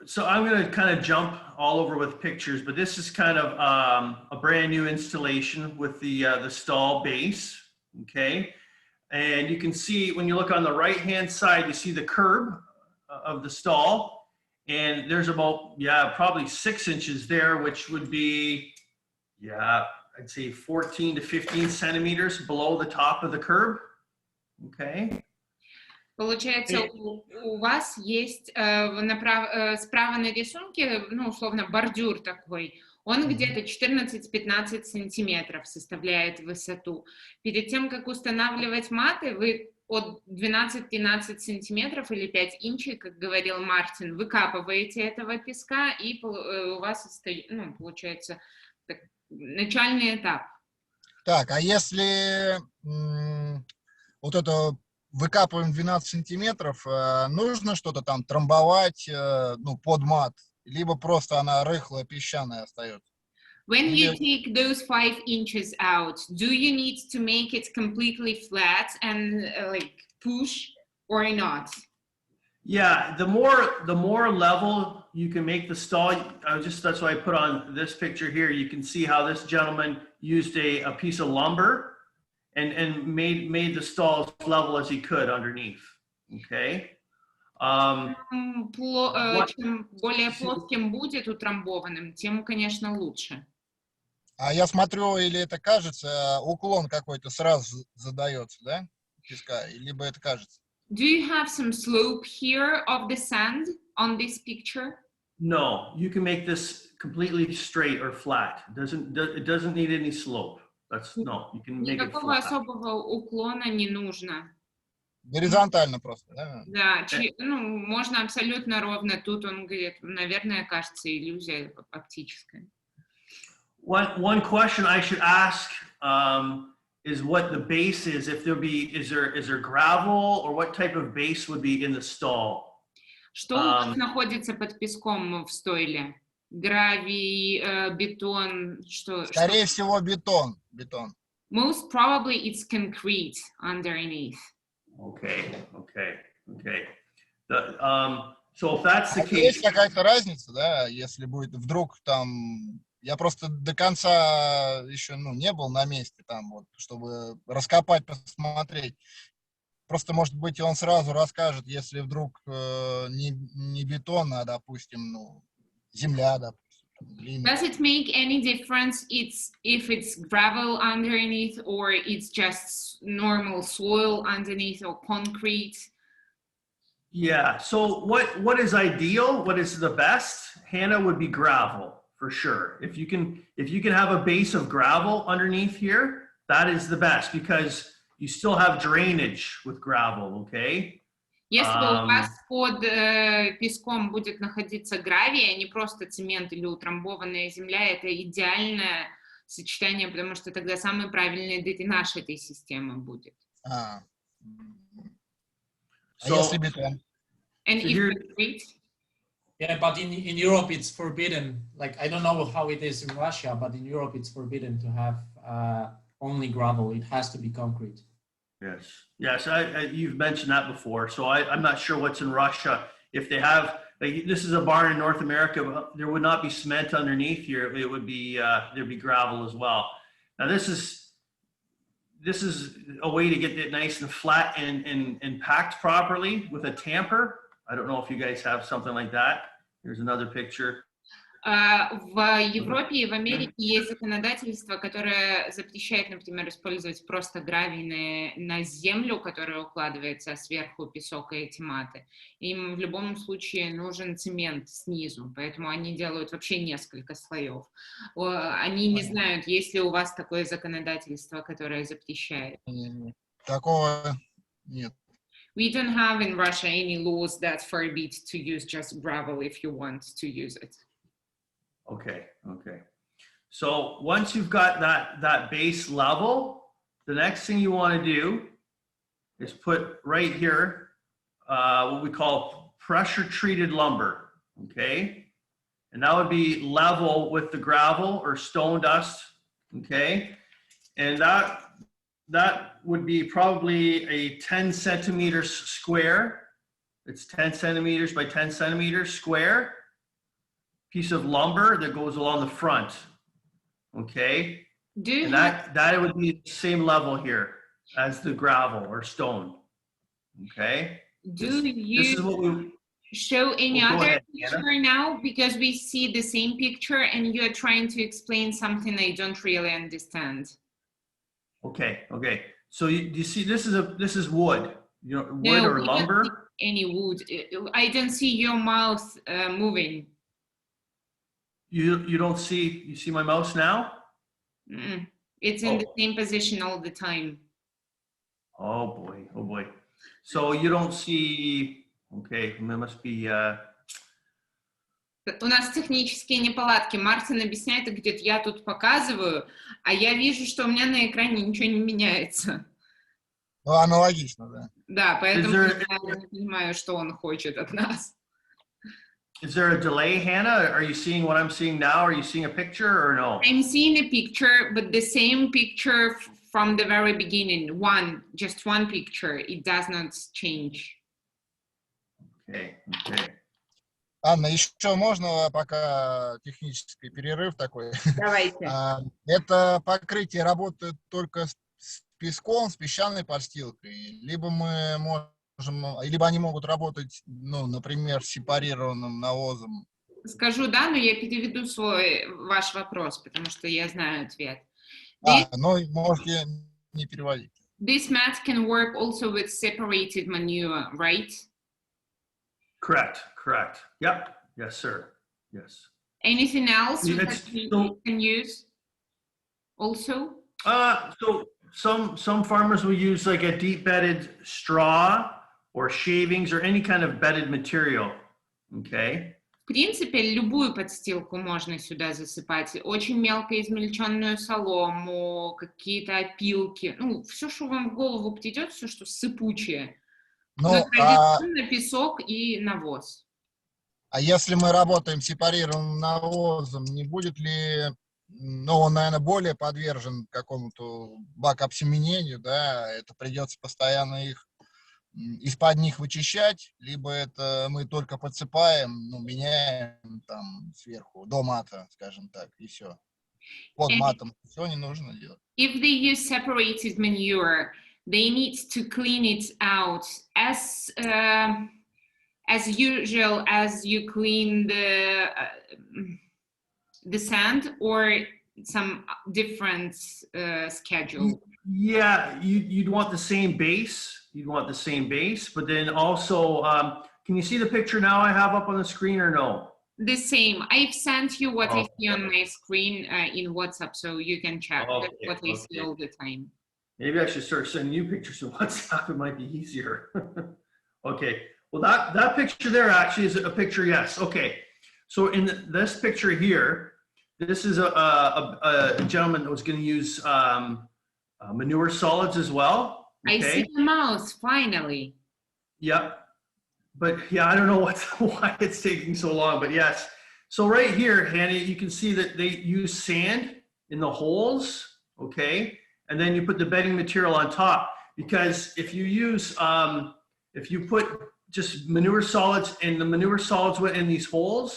so I'm going to kind of jump all over with pictures, but this is kind of a brand new installation with the stall base, okay? And you can see when you look on the right-hand side, you see the curb of the stall, and there's about, yeah, probably 6 inches there, which would be, yeah, I'd say 14 to 15 centimeters below the top of the curb, okay? Получается, у вас есть справа на рисунке, ну, условно, бордюр такой. Он где-то 14-15 сантиметров составляет высоту. Перед тем, как устанавливать маты, вы от 12-13 сантиметров или 5 инчей, как говорил Мартин, выкапываете этого песка, и у вас, ну, получается, так, начальный этап. Так, а если вот это выкапываем 12 сантиметров, нужно что-то там трамбовать, ну, под мат, либо просто она рыхлая, песчаная остается? When you take those 5 inches out, do you need to make it completely flat and like push or not? Yeah, the more level you can make the stall, that's why I put on this picture here. You can see how this gentleman used a piece of lumber and made the stall as level as he could underneath. Okay. Чем более плоским будет утрамбованным, тем, конечно, лучше. А я смотрю, или это кажется, уклон какой-то сразу задается, да, песка, либо это кажется? Do you have some slope here of the sand on this picture? No, you can make this completely straight or flat. It doesn't need any slope. No, you can make it Никакого flat. особого уклона не нужно. Горизонтально просто, да? Да, ну, можно абсолютно ровно. Тут он говорит, наверное, кажется, иллюзия оптическая. One question I should ask is what the base is. If is there gravel or what type of base would be in the stall? Что у вас находится под песком в стойле? Гравий, бетон, что? Скорее всего, бетон. Most probably it's concrete underneath. Okay. So if that's the case, есть какая-то разница, да, если будет вдруг там, я просто до конца еще, ну, не был на месте там, вот, чтобы раскопать, посмотреть. Просто, может быть, он сразу расскажет, если вдруг не бетон, а, допустим, ну, земля, допустим. Does it make any difference if it's gravel underneath or it's just normal soil underneath or concrete? Yeah, so what is ideal, what is the best, Hannah, would be gravel for sure. If you can have a base of gravel underneath here, that is the best because you still have drainage with gravel, okay? Если у вас под песком будет находиться гравий, а не просто цемент или утрамбованная земля, это идеальное сочетание, потому что тогда самый правильный дренаж этой системы будет. Если бетон? And if concrete? Yeah, but in Europe it's forbidden. Like, I don't know how it is in Russia, but in Europe it's forbidden to have only gravel. It has to be concrete. Yes, you've mentioned that before. So I'm not sure what's in Russia. If they have, like, this is a barn in North America, there would not be cement underneath here. It would be, there'd be gravel as well. Now this is a way to get it nice and flat and packed properly with a tamper. I don't know if you guys have something like that. Here's another picture. В Европе и в Америке есть законодательство, которое запрещает, например, использовать просто гравий на землю, которая укладывается, а сверху песок и эти маты. Им в любом случае нужен цемент снизу, поэтому они делают вообще несколько слоев. Они не знают, есть ли у вас такое законодательство, которое запрещает. Такого нет. We don't have in Russia any laws that forbid to use just gravel if you want to use it. Okay. So once you've got that base level, the next thing you want to do is put right here what we call pressure treated lumber, okay? And that would be level with the gravel or stone dust, okay? And that would be probably a 10 centimeters square. It's 10 centimeters by 10 centimeters square piece of lumber that goes along the front. Okay, Do you and have, that would be the same level here as the gravel or stone. Okay, do this is you what we. show any Well, go other ahead, picture Anna. now? Because we see the same picture and you're trying to explain something I don't really understand. Okay, okay. So you see, this is wood, you know, wood No, or we don't see lumber. any wood. I don't see your mouth moving. You don't see, you see my mouse now? Mm. It's in the Oh. same position all the time. Oh boy, oh boy. So you don't see, okay, it must be, У нас технические неполадки. Мартин объясняет, и говорит, я тут показываю, а я вижу, что у меня на экране ничего не меняется. Ну, аналогично, да. Да, поэтому there- я не понимаю, что он хочет от нас. is there a delay, Hannah? Are you seeing what I'm seeing now? Are you seeing a picture or no? I'm seeing a picture, but the same picture from the very beginning. Just one picture. It does not change. Okay, okay. Анна, еще можно пока технический перерыв такой? Давайте. Это покрытие работает только с песком, с песчаной подстилкой, либо мы можем, либо они могут работать, ну, например, с сепарированным навозом. Скажу да, но я переведу ваш вопрос, потому что я знаю ответ. Ну, можете не переводить. This mat can work also with separated manure, right? Correct, correct. Yep, yes, sir. Yes. Anything else Yeah, that it's- you so- can use also? So some farmers will use like a deep bedded straw or shavings or any kind of bedded material. Okay. В принципе, любую подстилку можно сюда засыпать. Очень мелко измельченную солому, какие-то опилки. Ну, все, что вам в голову придет, все, что сыпучее. Ну, Но традиционно песок и навоз. а если мы работаем сепарированным навозом, не будет ли, ну, он, наверное, более подвержен какому-то бакообсеменению, да, это придется постоянно их из-под них вычищать, либо это мы только подсыпаем, ну, меняем там сверху до мата, скажем так, и все. Под матом все не нужно делать. If they use separated manure, they need to clean it out as usual as you clean the sand, or some different schedule. Yeah, you'd want the same base. You'd want the same base, but then also, can you see the picture now I have up on the screen or no? The same. I've sent you what I Oh, see on my screen in WhatsApp, so you can check Okay, what I see okay. all the time. Maybe I should start sending you pictures of WhatsApp. It might be easier. Okay. Well, that picture there actually is a picture. Yes. Okay. So in this picture here, this is a gentleman that was going to use manure solids as well. I Okay. see the mouse, finally. Yep. But yeah, I don't know why it's taking so long, but yes. So right here, Hannah, you can see that they use sand in the holes, okay? And then you put the bedding material on top, because if you use, if you put just manure solids and the manure solids went in these holes,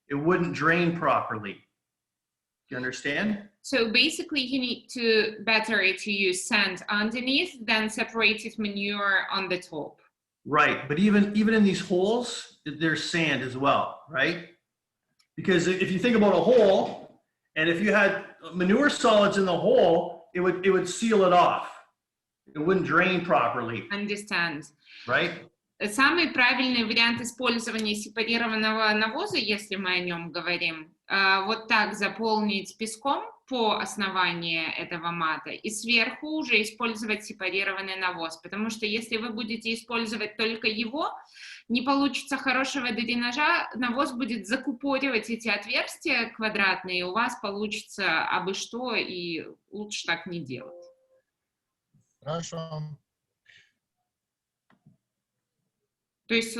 it wouldn't drain properly. Do you understand? So basically you need to use sand underneath, then separated manure on the top. Right, but even in these holes, there's sand as well, right? Because if you think about a hole, and if you had manure solids in the hole, it would seal it off. It wouldn't drain properly, Understand. right? Самый правильный вариант использования сепарированного навоза, если мы о нем говорим, вот так заполнить песком по основанию этого мата и сверху уже использовать сепарированный навоз, потому что если вы будете использовать только его, не получится хорошего дренажа, навоз будет закупоривать эти отверстия квадратные, и у вас получится абы что, и лучше так не делать. Хорошо. То есть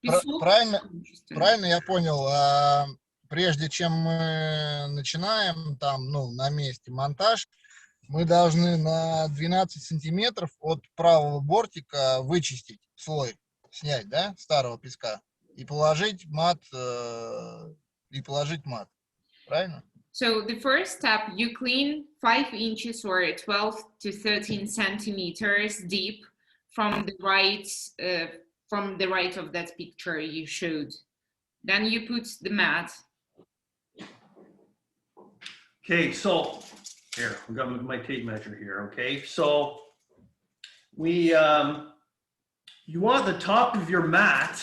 Песок, правильно я понял, прежде чем мы начинаем там, ну, на месте монтаж, мы должны на 12 сантиметров от правого бортика вычистить слой. снять, да, старого песка, и положить мат, правильно? So the first step, you clean 5 inches or 12 to 13 centimeters deep from the right of that picture you showed. Then you put the mat. Okay, so here, I've got my tape measure here, okay? So we, you want the top of your mat,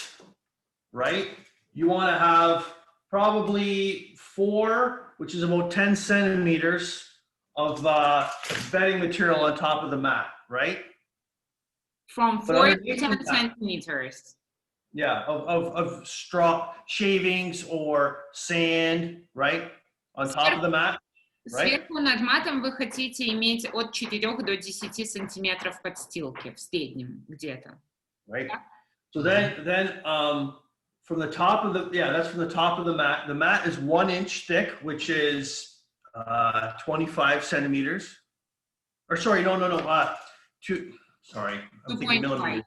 right? You want to have probably 4, which is about 10 centimeters of bedding material on top of the mat, right? From But 4 to underneath 10 the mat- centimeters. Yeah, of straw shavings or sand, right? On top of the mat, right? Сверху над матом вы хотите иметь от 4 до 10 сантиметров подстилки в среднем где-то. Right. So then from the top of the, yeah, that's from the top of the mat. The mat is 1 inch thick, which is 25 centimeters. Or sorry, no. Sorry, I'm thinking 2.5. millimeters.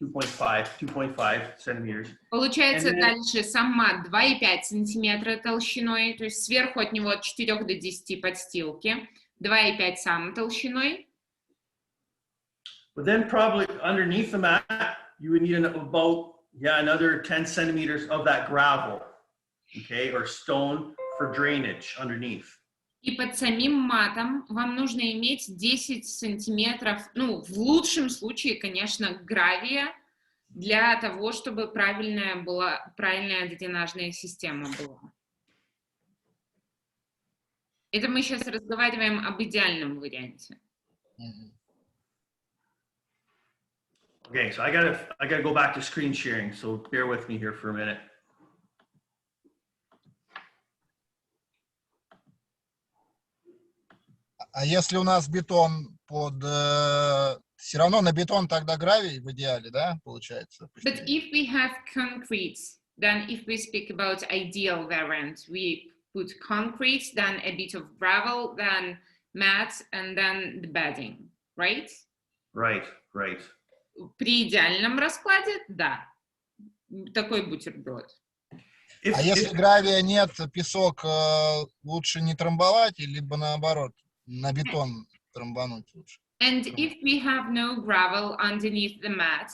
2.5 centimeters. Получается And then- дальше сам мат 2,5 сантиметра толщиной, то есть сверху от него от 4 до 10 подстилки, 2,5 сам толщиной. But then probably underneath the mat, you would need another 10 centimeters of that gravel, okay, or stone for drainage underneath. И под самим матом вам нужно иметь 10 сантиметров, ну, в лучшем случае, конечно, гравия, для того, чтобы правильная дренажная система была. Это мы сейчас разговариваем об идеальном варианте. Okay, so I gotta go back to screen sharing, so bear with me here for a minute. А если у нас бетон все равно на бетон тогда гравий в идеале, да, получается? But if we have concrete, then if we speak about ideal variant, we put concrete, then a bit of gravel, then mats, and then the bedding, right? Right. При идеальном раскладе, да, такой бутерброд. А если гравия нет, песок лучше не трамбовать, либо наоборот, на бетон трамбануть лучше? And if we have no gravel underneath the mat,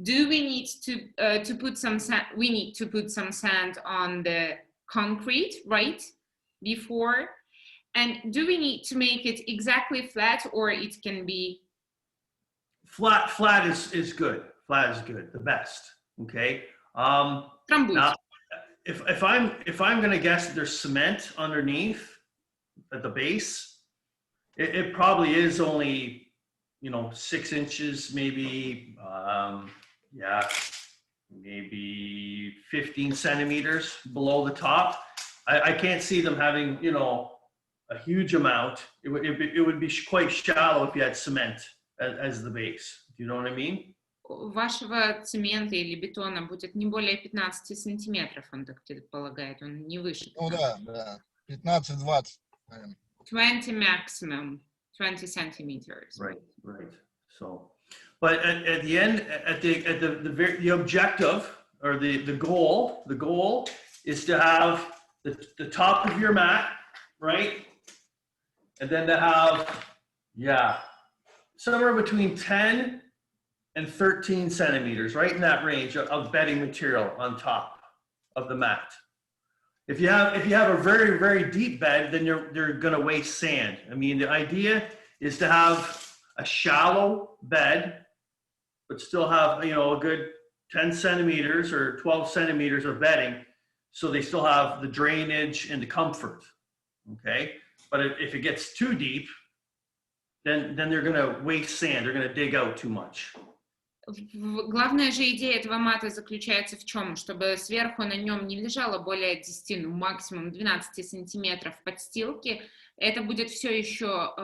do we need to put some sand? We need to put some sand on the concrete, right? Before, and do we need to make it exactly flat, or it can be Flat is good. Flat is good, the best. Okay. трамбуйте? Now, if I'm gonna guess that there's cement underneath at the base, it probably is only 6 inches, maybe maybe 15 centimeters below the top. I can't see them having a huge amount. It would be quite shallow if you had cement as the base. Do you know what I mean? Вашего цемента или бетона будет не более 15 сантиметров, он так предполагает, он не выше. Ну да, 15-20, наверное. 20 maximum, 20 centimeters. Right. So, but at the end, at the objective or the goal is to have the top of your mat, right? And then to have, somewhere between 10 and 13 centimeters, right in that range of bedding material on top of the mat. If you have a very, very deep bed, then you're going to waste sand. I mean, the idea is to have a shallow bed, but still have, a good 10 centimeters or 12 centimeters of bedding, so they still have the drainage and the comfort, okay? But if it gets too deep, then they're going to waste sand. They're going to dig out too much. Главная же идея этого мата заключается в чем? Чтобы сверху на нем не лежало более 10, ну, максимум 12 сантиметров подстилки. Это будет все еще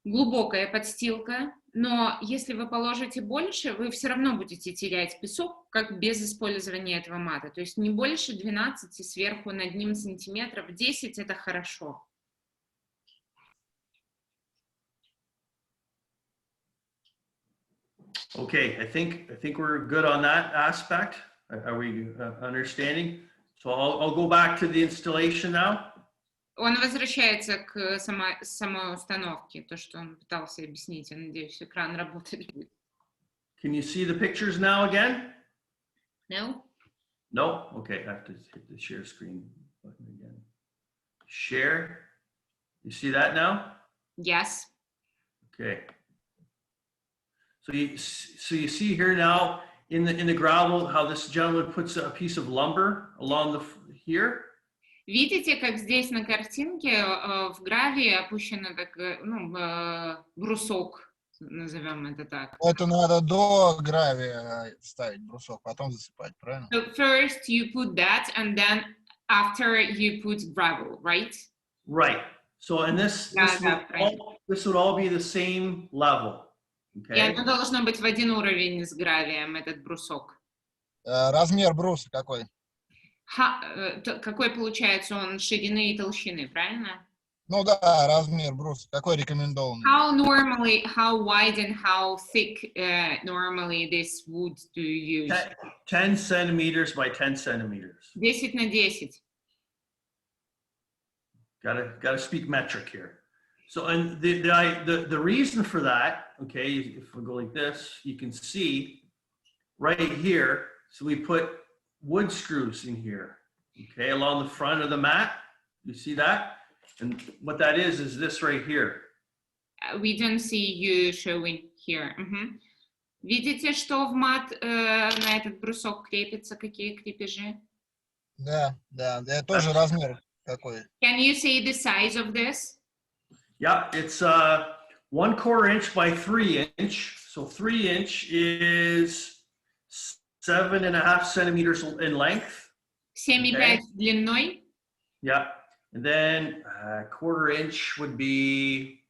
глубокая подстилка, но если вы положите больше, вы все равно будете терять песок, как без использования этого мата. То есть не больше 12 сверху над ним сантиметров, 10 это хорошо. Okay, I think we're good on that aspect. Are we understanding? So I'll go back to the installation now. Он возвращается к самой установке, то, что он пытался объяснить. Я надеюсь, экран работать будет. Can you see the pictures now again? No? No? Okay, I have to hit the share screen button again. Share. You see that now? Yes. Okay. So you see here now in the gravel how this gentleman puts a piece of lumber along here. Видите, как здесь на картинке в гравии опущен брусок, назовем это так. Это надо до гравия ставить брусок, потом засыпать, правильно? So first you put that, and then after you put gravel, right? Right. So and this would all be the same level. И Okay. оно должно быть в один уровень с гравием, этот брусок. Размер бруса какой? Какой получается он ширины и толщины, правильно? Ну да, размер бруса. Какой рекомендованный? How wide and how thick normally this wood do you use? 10 centimeters by 10 centimeters. 10 на 10. Gotta speak metric here. So, and the reason for that, okay, if we go like this, you can see right here. So we put wood screws in here, okay, along the front of the mat. You see that? And what that is this right here. We don't see you showing here. Видите, что в мат на этот брусок крепится, какие крепежи? Да, это тоже размер какой. Can you say the size of this? Yeah, it's 1/4 inch by 3 inch. So 3 inch is 7.5 centimeters in length. 7,5 длиной. Yeah, and then 1/4 inch would be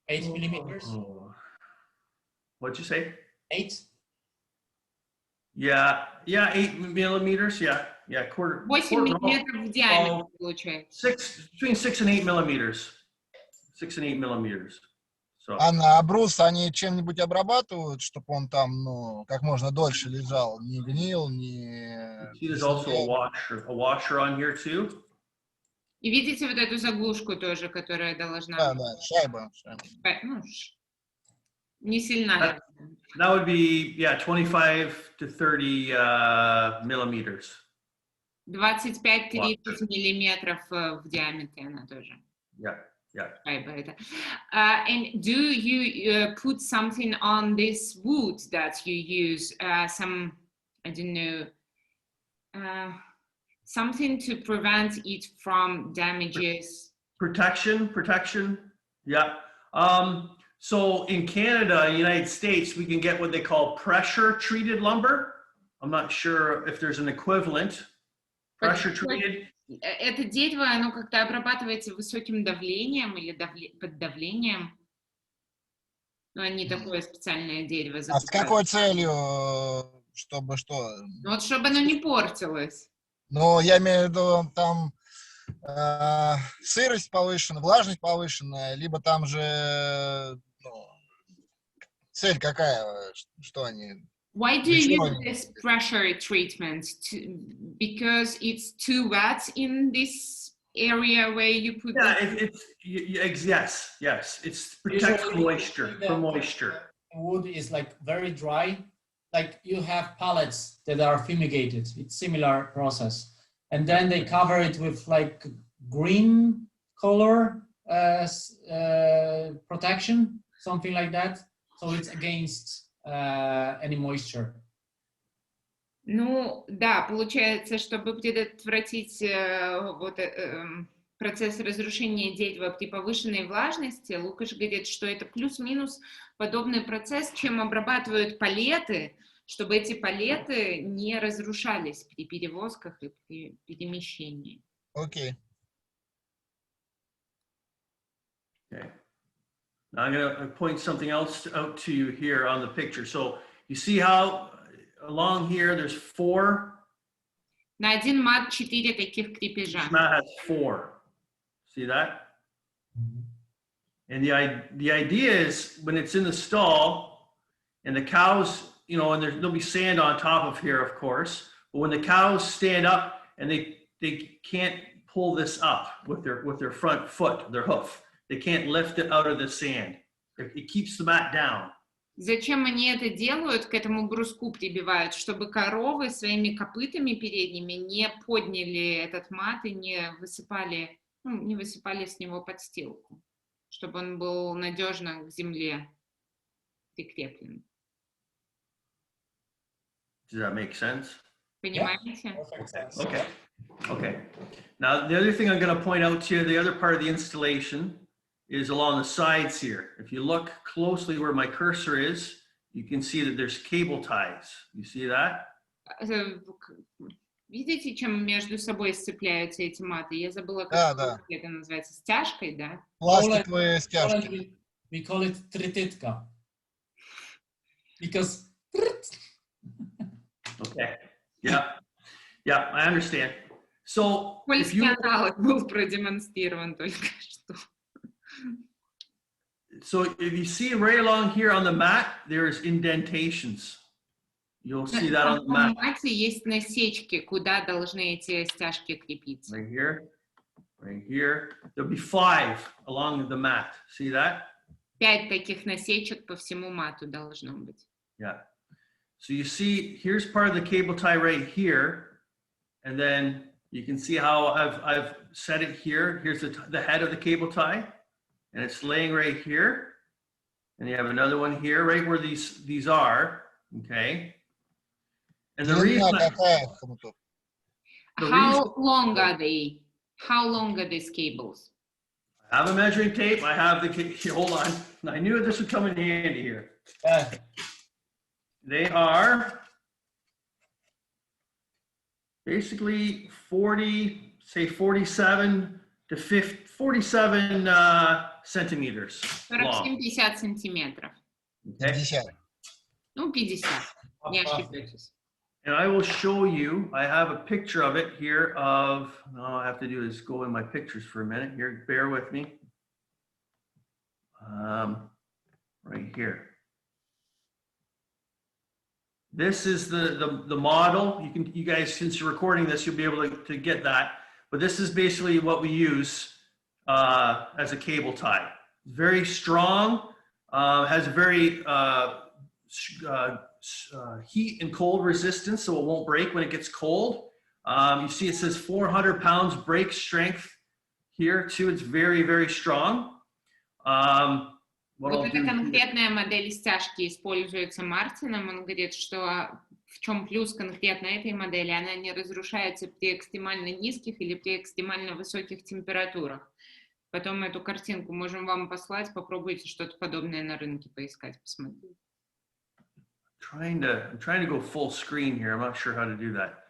8 millimeters. What'd you say? 8. Yeah, 8 millimeters. Yeah, 1/4. 8 миллиметров в диаметре получается. Between 6 and 8 millimeters. 6 and 8 millimeters. So. А на брус они чем-нибудь обрабатывают, чтобы он там, ну, как можно дольше лежал, не гнил, не... See, there's also a washer on here too. И видите вот эту заглушку тоже, которая должна... Да, шайба. Ну, не сильно. That would be, 25 to 30 millimeters. 25-30 миллиметров в диаметре она тоже. Yeah. And do you put something on this wood that you use? Some, I don't know, something to prevent it from damages? Protection. Yeah. So in Canada, United States, we can get what they call pressure treated lumber. I'm not sure if there's an equivalent. Pressure treated. Это дерево, оно как-то обрабатывается высоким давлением или под давлением. Но не такое специальное дерево. А с какой целью, чтобы что? Ну, вот чтобы оно не портилось. Ну, я имею в виду, там сырость повышена, влажность повышенная, либо там же, ну, цель какая, что они... Why do you use this pressure treatment? Because it's too wet in this area where you put. Yeah, yes. It's protect moisture from moisture. Wood is like very dry. Like you have pallets that are fumigated. It's similar process, and then they cover it with like green color protection, something like that. So it's against any moisture. Ну, да, получается, чтобы предотвратить процесс разрушения дерева при повышенной влажности, Лукаш говорит, что это плюс-минус подобный процесс, чем обрабатывают палеты, чтобы эти палеты не разрушались при перевозках и при перемещении. Окей. Okay. Now I'm going to point something else out to you here on the picture. So you see how along here there's 4? На один мат 4 таких крепежа. This mat has 4. See that? And the idea is when it's in the stall, And the cows, you know, and there'll be sand on top of here, of course. But when the cows stand up and they can't pull this up with their front foot, their hoof, they can't lift it out of the sand. It keeps the mat down. Зачем они это делают, к этому бруску прибивают, чтобы коровы своими копытами передними не подняли этот мат и не высыпали, ну, не высыпали с него подстилку, чтобы он был надежно к земле прикреплен. Does that make sense? Понимаете? Perfect sense. Okay. Okay. Now, the other thing I'm going to point out to you, the other part of the installation is along the sides here. If you look closely where my cursor is, you can see that there's cable ties. You see that? Видите, чем между собой сцепляются эти маты? Я забыла, Да, как да. это называется, стяжкой, да? Пластиковые Poland стяжки. we call it trititka. Because Okay. Yeah. Yeah, I understand. So if Польский you, аналог был продемонстрирован только что. so if you see right along here on the mat, there's indentations. You'll see that on the На mat. мате есть насечки, куда должны эти стяжки крепиться. Right here, right here. There'll be 5 along the mat. See that? 5 таких насечек по всему мату должно быть. Yeah. So you see, here's part of the cable tie right here. And then you can see how I've set it here. Here's the head of the cable tie. And it's laying right here. And you have another one here, right where these are. Okay. And the Длина reason, какая, Хомутов? The How long are they? How long are these cables? I have a measuring tape. I have hold on. I knew this would come in handy here. They are basically 47 to 47 centimeters long. 47-50 сантиметров. Okay. 50. Ну, 50. Не ошибетесь. And I will show you, I have a picture of it here all I have to do is go in my pictures for a minute here. Bear with me. Right here. This is the model. You guys, since you're recording this, you'll be able to get that. But this is basically what we use as a cable tie. Very strong, has a very heat and cold resistance, so it won't break when it gets cold. You see it says 400 pounds break strength here too. It's very, very strong. What I'll Вот эта do конкретная модель стяжки используется Мартином. Он говорит, что в чем плюс конкретно этой модели, она не разрушается при экстремально низких или при экстремально высоких температурах. Потом эту картинку можем вам послать, попробуйте что-то подобное на рынке поискать, посмотреть. I'm trying to go full screen here. I'm not sure how to do that.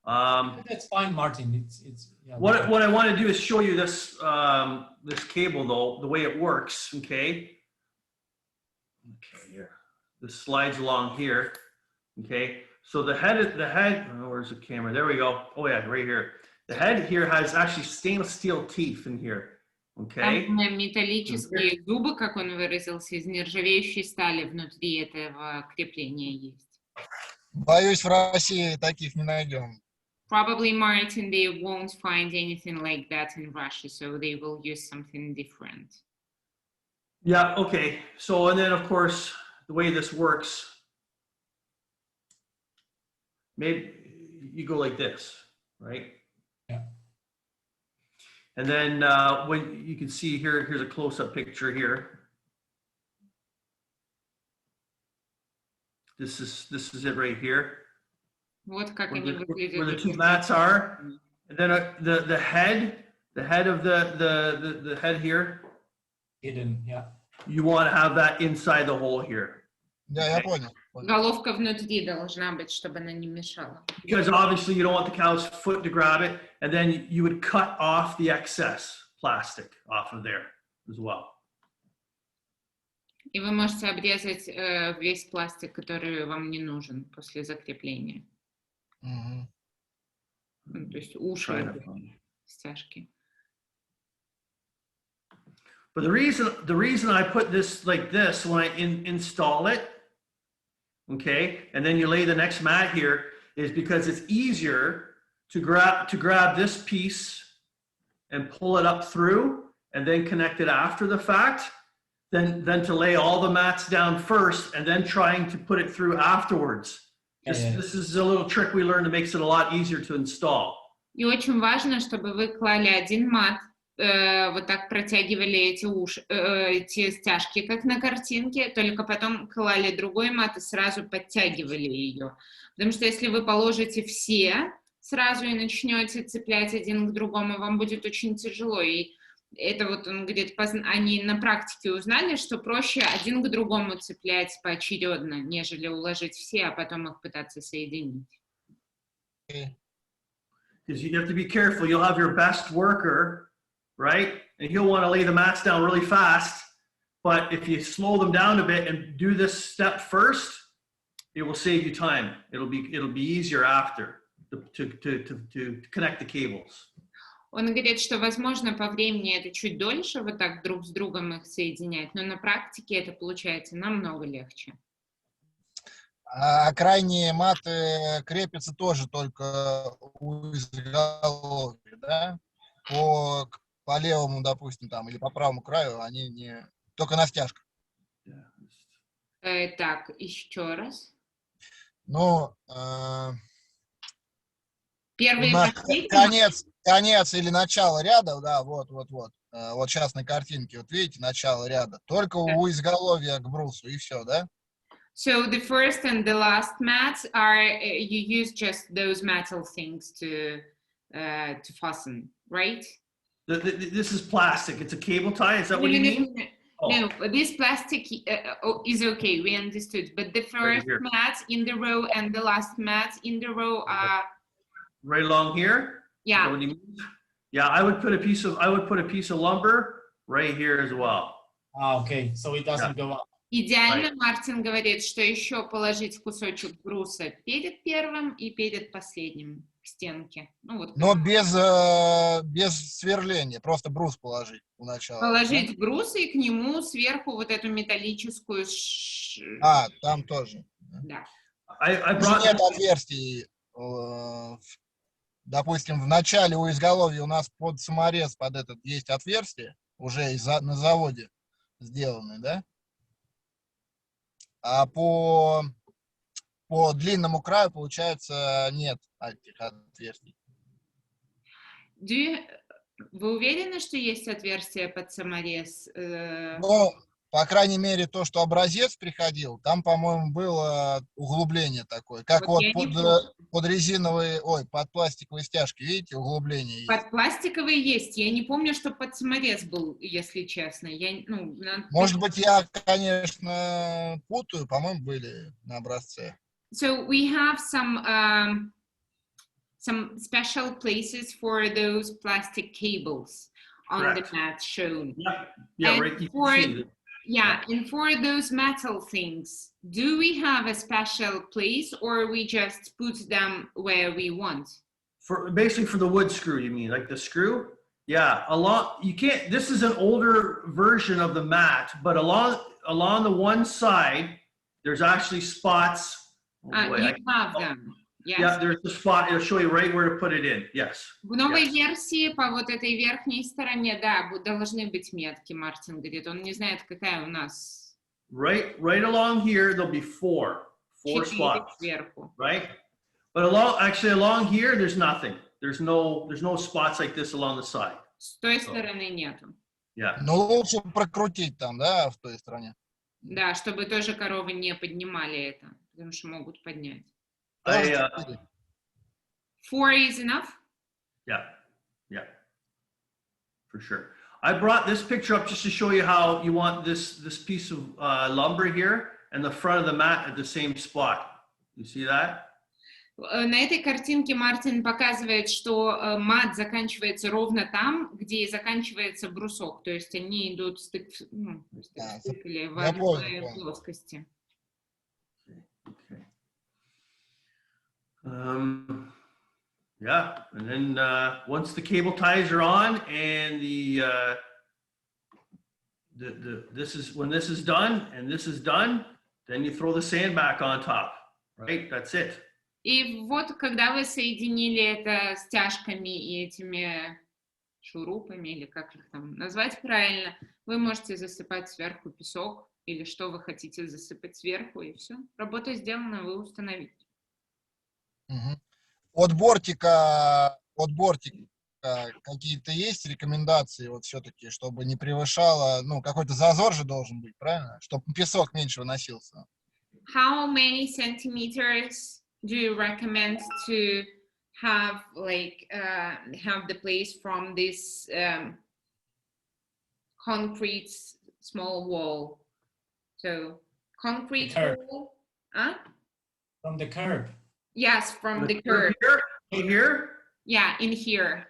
That's fine, Martin. It's yeah. What I want to do is show you this this cable though, the way it works. Okay. Okay, here. This slides along here. Okay. So the head. Oh, where's the camera? There we go. Oh yeah, right here. The head here has actually stainless steel teeth in here. Okay. Там металлические зубы, как он выразился, из нержавеющей стали внутри этого крепления есть. Боюсь, в России таких не найдем. Probably, Martin, they won't find anything like that in Russia, so they will use something different. Yeah. Okay. So and then of course the way this works, maybe you go like this, right? Yeah. And then when you can see here, here's a close-up picture here. This is it right here. Вот как Where они the выглядят. two mats are, and then the head of the head here, Hidden, yeah. you want to have that inside the hole here. Да, я понял. Головка внутри должна быть, чтобы она не мешала. Because obviously you don't want the cow's foot to grab it, and then you would cut off the excess plastic off of there as well. И вы можете обрезать весь пластик, который вам не нужен после закрепления. Мгм. Ну, то есть уши стяжки. But the reason I put this like this when I install it okay, and then you lay the next mat here, is because it's easier to grab this piece and pull it up through and then connect it after the fact than to lay all the mats down first and then trying to put it through afterwards. This is a little trick we learned that makes it a lot easier to install. И очень важно, чтобы вы клали один мат, вот так протягивали эти стяжки, как на картинке, только потом клали другой мат и сразу подтягивали ее. Потому что если вы положите все сразу и начнете цеплять один к другому, вам будет очень тяжело. И это вот он говорит, они на практике узнали, что проще один к другому цеплять поочередно, нежели уложить все, а потом их пытаться соединить. Because you have to be careful. You'll have your best worker, right? And he'll want to lay the mats down really fast. But if you slow them down a bit and do this step first, it will save you time. It'll be easier after to connect the cables. Он говорит, что, возможно, по времени это чуть дольше, вот так друг с другом их соединять, но на практике это получается намного легче. А крайние маты крепятся тоже только у изголовья, да? По левому, допустим, там, или по правому краю, они не... Только на стяжках. Так, еще раз. Ну, Первый и последний? Конец или начало ряда, да, вот. Вот сейчас на картинке, вот видите, начало ряда. Только у изголовья к брусу, и все, да? So the first and the last mats are, you use just those metal things to fasten, right? This is plastic. It's a cable tie. Is that what you mean? No, this plastic is okay. We understood. But the first mats in the row and the last mats in the row are right along here. Yeah. What do you mean? Yeah, I would put a piece of lumber right here as well. Okay, so it doesn't go up. Идеально, Мартин говорит, что еще положить кусочек бруса перед первым и перед последним к стенке. Ну, вот. Но без сверления, просто брус положить у начала. Положить, да? Брус и к нему сверху вот эту металлическую... Там тоже. Да. Нет отверстий. Допустим, в начале у изголовья у нас под саморез, под этот есть отверстие, уже на заводе сделанное, да? А по длинному краю, получается, нет этих отверстий. Вы уверены, что есть отверстие под саморез? Ну, по крайней мере, то, что образец приходил, там, по-моему, было углубление такое. Как вот под резиновые, под пластиковые стяжки, видите, углубление есть. Под пластиковые есть. Я не помню, что под саморез был, если честно. Может быть, я, конечно, путаю, по-моему, были на образце. So we have some special places for those plastic cables on Correct. The mat shown. Yeah, right. You can see that. Yeah, and for those metal things, do we have a special place or we just put them where we want? Basically for the wood screw, you mean, like the screw? Yeah, this is an older version of the mat, but along the one side, there's actually spots. You have them. Yes. Yeah, there's a spot. It'll show you right where to put it in. Yes. В новой версии по вот этой верхней стороне, да, должны быть метки, Мартин говорит. Он не знает, какая у нас. Right along here, there'll be four spots. Сверху. Right? But along here, there's nothing. There's no spots like this along the side. С той стороны нету. Yeah. Ну, лучше прокрутить там, да, в той стороне. Да, чтобы тоже коровы не поднимали это, потому что могут поднять. 4 is enough? Yeah, for sure. I brought this picture up just to show you how you want this piece of lumber here and the front of the mat at the same spot. You see that? На этой картинке Мартин показывает, что мат заканчивается ровно там, где заканчивается брусок. То есть они идут стык или в одной плоскости. Yeah, and then once the cable ties are on and when this is done and this is done, Then you throw the sand back on top, right? That's it. И вот, когда вы соединили это стяжками и этими шурупами, или как их там назвать правильно, вы можете засыпать сверху песок, или что вы хотите засыпать сверху, и все. Работа сделана, вы установите. Мгм. От бортика какие-то есть рекомендации, вот все-таки, чтобы не превышало, ну, какой-то зазор же должен быть, правильно? Чтобы песок меньше выносился. How many centimeters do you recommend to have, like, have the place from this concrete small wall? So concrete curb. wall, huh? From the curb. Yes, from the curb. Here, Yeah, in here.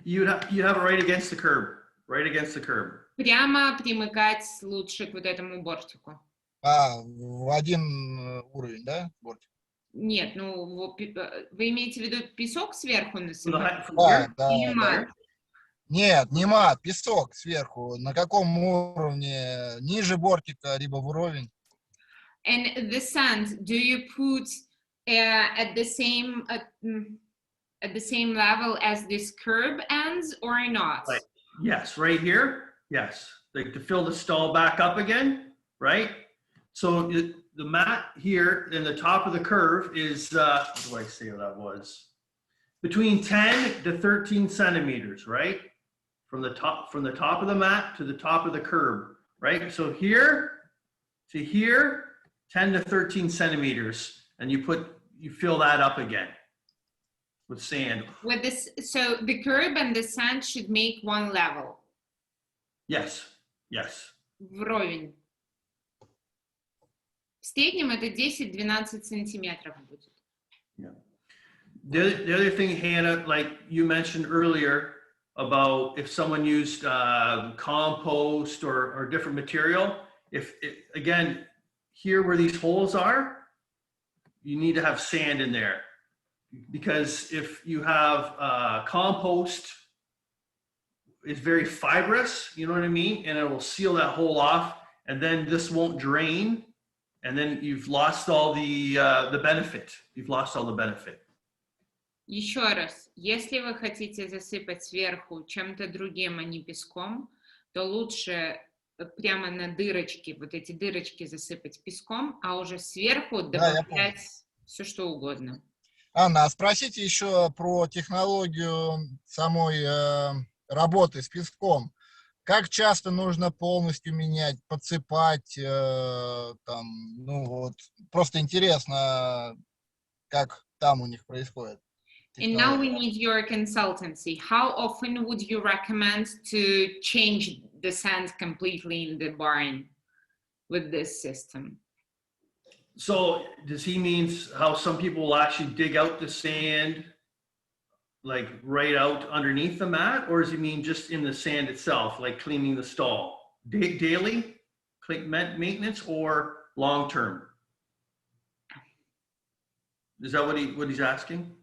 you have it right against the curb, right against the curb. Прямо примыкать лучше к вот этому бортику. В один уровень, да, бортик? Нет, ну, вы имеете в виду песок сверху From насыпать? Да, Или мат? Нет, не мат, песок сверху. На каком уровне? Ниже бортика, либо в уровень? And the sand, do you put at the same level as this curb ends or not? Right. Yes, right here. Yes, like to fill the stall back up again, right? So the mat here in the top of the curve is, what do I say that was? Between 10 to 13 centimeters, right? From the top of the mat to the top of the curb, right? So here to here, 10 to 13 centimeters, and you fill that up again with sand. With this, so the curb and the sand should make one level. Yes, yes. Вровень. В среднем это 10-12 сантиметров будет. Yeah. The other thing, Hannah, like you mentioned earlier about if someone used compost or different material, again, here where these holes are, you need to have sand in there. Because if you have compost, it's very fibrous, you know what I mean? And it will seal that hole off, and then this won't drain, and then you've lost all the benefit. You've lost all the benefit. Еще раз, если вы хотите засыпать сверху чем-то другим, а не песком, то лучше прямо на дырочки, вот эти дырочки засыпать песком, а уже сверху добавлять все, что угодно. Анна, а спросите еще про технологию самой работы с песком. Как часто нужно полностью менять, подсыпать, там, ну вот, просто интересно, как там у них происходит. And now we need your consultancy. How often would you recommend to change the sand completely in the barn with this system? So does he mean how some people will actually dig out the sand, like right out underneath the mat? Or does he mean just in the sand itself, like cleaning the stall? Daily maintenance or long-term? Is that what he's asking?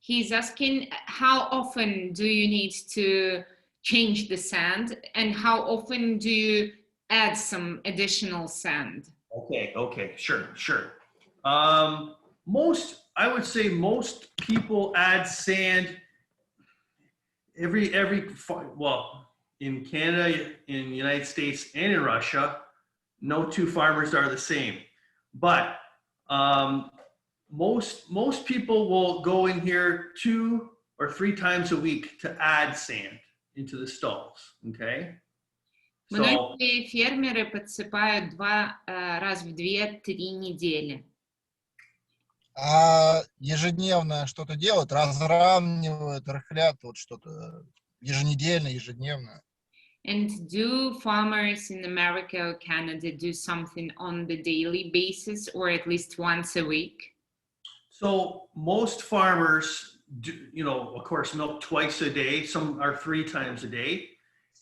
He's asking how often do you need to change the sand and how often do you add some additional sand? Okay, sure. I would say most people add sand well, in Canada, in the United States, and in Russia, no two farmers are the same. But most people will go in here 2 or 3 times a week to add sand into the stalls, okay? Многие фермеры подсыпают 2 раза в 2-3 недели. А ежедневно что-то делают, разравнивают, рыхлят, вот что-то еженедельно, ежедневно. And do farmers in America or Canada do something on the daily basis or at least once a week? So most farmers do, of course, milk twice a day. Some are 3 times a day.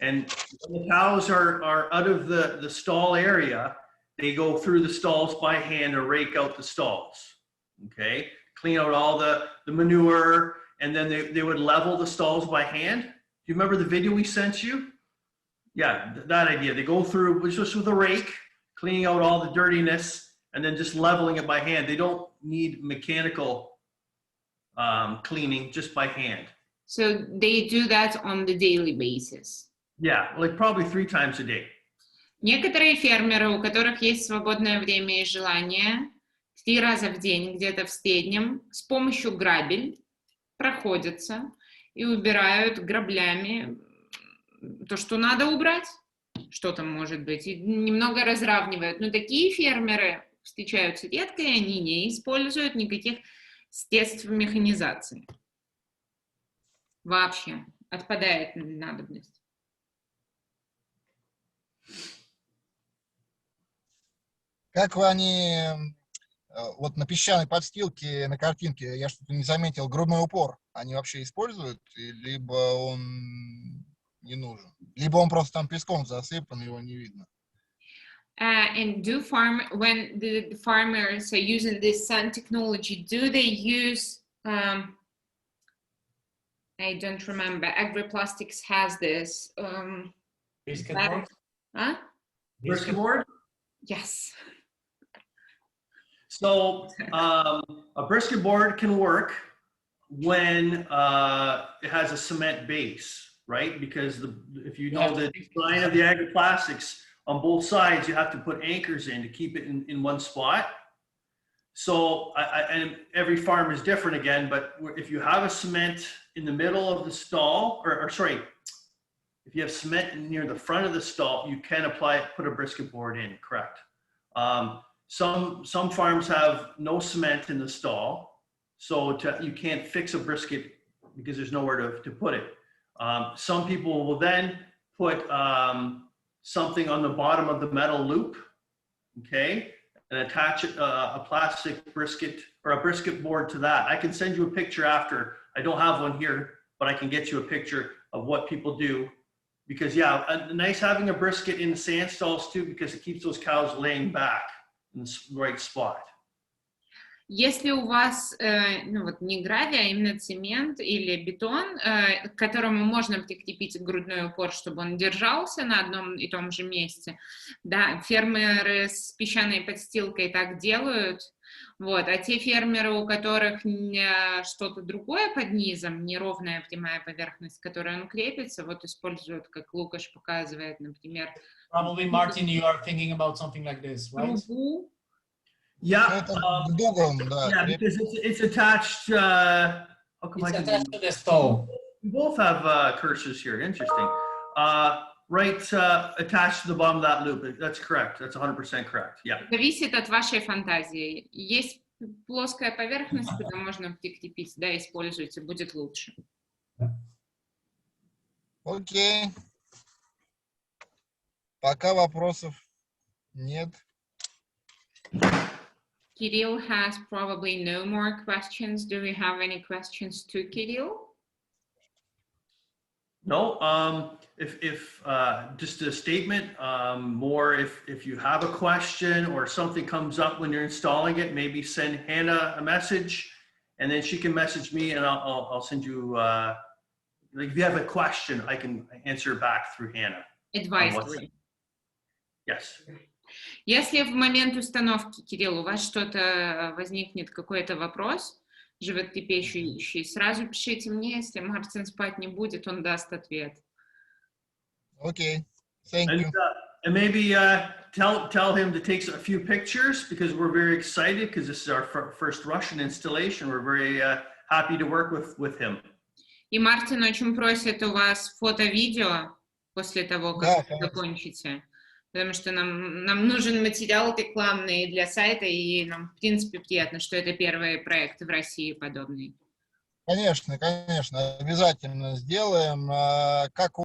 And when the cows are out of the stall area, they go through the stalls by hand to rake out the stalls. Okay, clean out all the manure, and then they would level the stalls by hand. Do you remember the video we sent you? Yeah, that idea. They go through just with a rake, cleaning out all the dirtiness, and then just leveling it by hand. They don't need mechanical cleaning, just by hand. So they do that on the daily basis. Yeah, like probably 3 times a day. Некоторые фермеры, у которых есть свободное время и желание, 3 раза в день, где-то в среднем, с помощью грабель проходятся и убирают граблями то, что надо убрать, что там может быть, и немного разравнивают. Но такие фермеры встречаются редко, и они не используют никаких средств механизации. Вообще отпадает надобность. Как они, вот на песчаной подстилке, на картинке, я что-то не заметил, грудной упор они вообще используют, либо он не нужен, либо он просто там песком засыпан, его не видно. And when the farmers are using this sun technology, do they use, I don't remember, Agriplastics has this. Biscuit That- board? Huh? Brisket board? Yes. So a brisket board can work when it has a cement base, right? Because if you know the design of the Agriplastics, on both sides, you have to put anchors in to keep it in one spot. So, and every farm is different again, but if you have a cement in the middle of the stall, or sorry, if you have cement near the front of the stall, you can put a brisket board in, correct. Some farms have no cement in the stall, so you can't fix a brisket because there's nowhere to put it. Some people will then put something on the bottom of the metal loop, okay, and attach a plastic brisket or a brisket board to that. I can send you a picture after. I don't have one here, but I can get you a picture of what people do. Because yeah, nice having a brisket in the sand stalls too, because it keeps those cows laying back in the right spot. Если у вас ну, вот не гравий, а именно цемент или бетон, к которому можно прикрепить грудной упор, чтобы он держался на одном и том же месте, да, фермеры с песчаной подстилкой так делают, вот, а те фермеры, у которых что-то другое под низом, неровная прямая поверхность, к которой он крепится, вот используют, как Лукаш показывает, например, Probably, Martin, you are thinking about something like this, right? трубу. Yeah, Это дугом, да. yeah, because it's attached. How come It's I can attached to the stove. We both have cursors here. Interesting. Right attached to the bottom of that loop. That's correct. That's 100% correct. Yeah. Зависит от вашей фантазии. Есть плоская поверхность, куда можно прикрепить, да, используйте, будет лучше. Окей. Пока вопросов нет. Kirill has probably no more questions. Do we have any questions to Kirill? No. If just a statement. More if you have a question or something comes up when you're installing it, maybe send Hannah a message, and then she can message me, and I'll send you. Like if you have a question, I can answer back through Hannah. Advisory. Yes. Если в момент установки, Кирилл, у вас что-то возникнет, какой-то вопрос животрепещущий, сразу пишите мне, если Мартин спать не будет, он даст ответ. Окей. Thank you. And maybe tell him to take a few pictures because we're very excited because this is our first Russian installation. We're very happy to work with him. И Мартин очень просит у вас фото-видео после того, как вы закончите. Потому что нам нужен материал рекламный для сайта, и нам, в принципе, приятно, что это первый проект в России подобный. Конечно, конечно, обязательно сделаем. Как